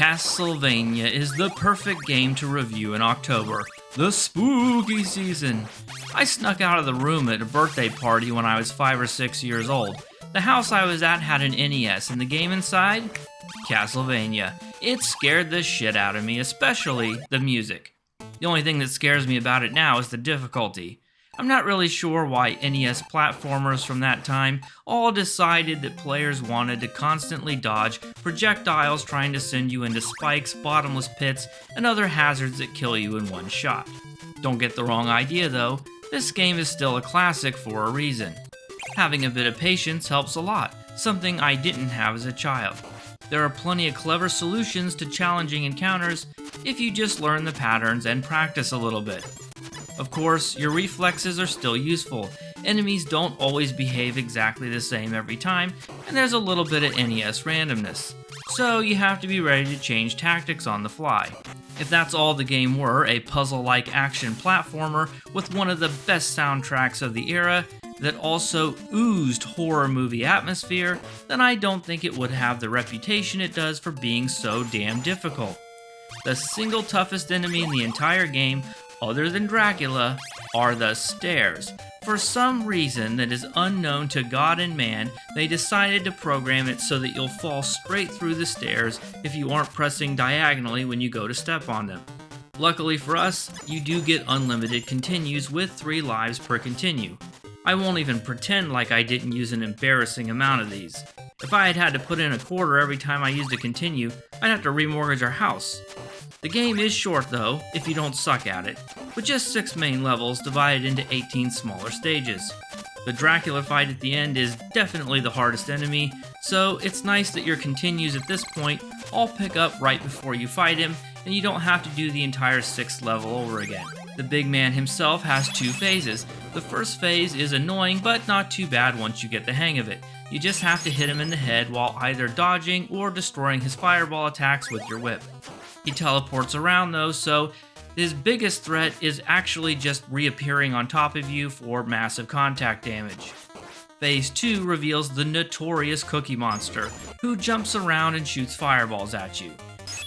Castlevania is the perfect game to review in October, the spooky season. I snuck out of the room at a birthday party when I was 5 or 6 years old. The house I was at had an NES, and the game inside? Castlevania. It scared the shit out of me, especially the music. The only thing that scares me about it now is the difficulty. I'm not really sure why NES platformers from that time all decided that players wanted to constantly dodge projectiles trying to send you into spikes, bottomless pits, and other hazards that kill you in one shot. Don't get the wrong idea though, this game is still a classic for a reason. Having a bit of patience helps a lot, something I didn't have as a child. There are plenty of clever solutions to challenging encounters if you just learn the patterns and practice a little bit. Of course, your reflexes are still useful. Enemies don't always behave exactly the same every time, and there's a little bit of NES randomness. So you have to be ready to change tactics on the fly. If that's all the game were, a puzzle-like action platformer with one of the best soundtracks of the era that also oozed horror movie atmosphere, then I don't think it would have the reputation it does for being so damn difficult. The single toughest enemy in the entire game, other than Dracula, are the stairs. For some reason that is unknown to God and man, they decided to program it so that you'll fall straight through the stairs if you aren't pressing diagonally when you go to step on them. Luckily for us, you do get unlimited continues with 3 lives per continue. I won't even pretend like I didn't use an embarrassing amount of these. If I had to put in a quarter every time I used a continue, I'd have to remortgage our house. The game is short though, if you don't suck at it, with just 6 main levels divided into 18 smaller stages. The Dracula fight at the end is definitely the hardest enemy, so it's nice that your continues at this point all pick up right before you fight him, and you don't have to do the entire 6th level over again. The big man himself has 2 phases. The first phase is annoying, but not too bad once you get the hang of it. You just have to hit him in the head while either dodging or destroying his fireball attacks with your whip. He teleports around though, so his biggest threat is actually just reappearing on top of you for massive contact damage. Phase 2 reveals the notorious Cookie Monster, who jumps around and shoots fireballs at you.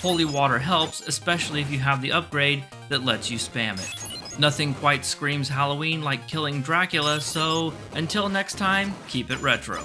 Holy water helps, especially if you have the upgrade that lets you spam it. Nothing quite screams Halloween like killing Dracula, so until next time, keep it retro.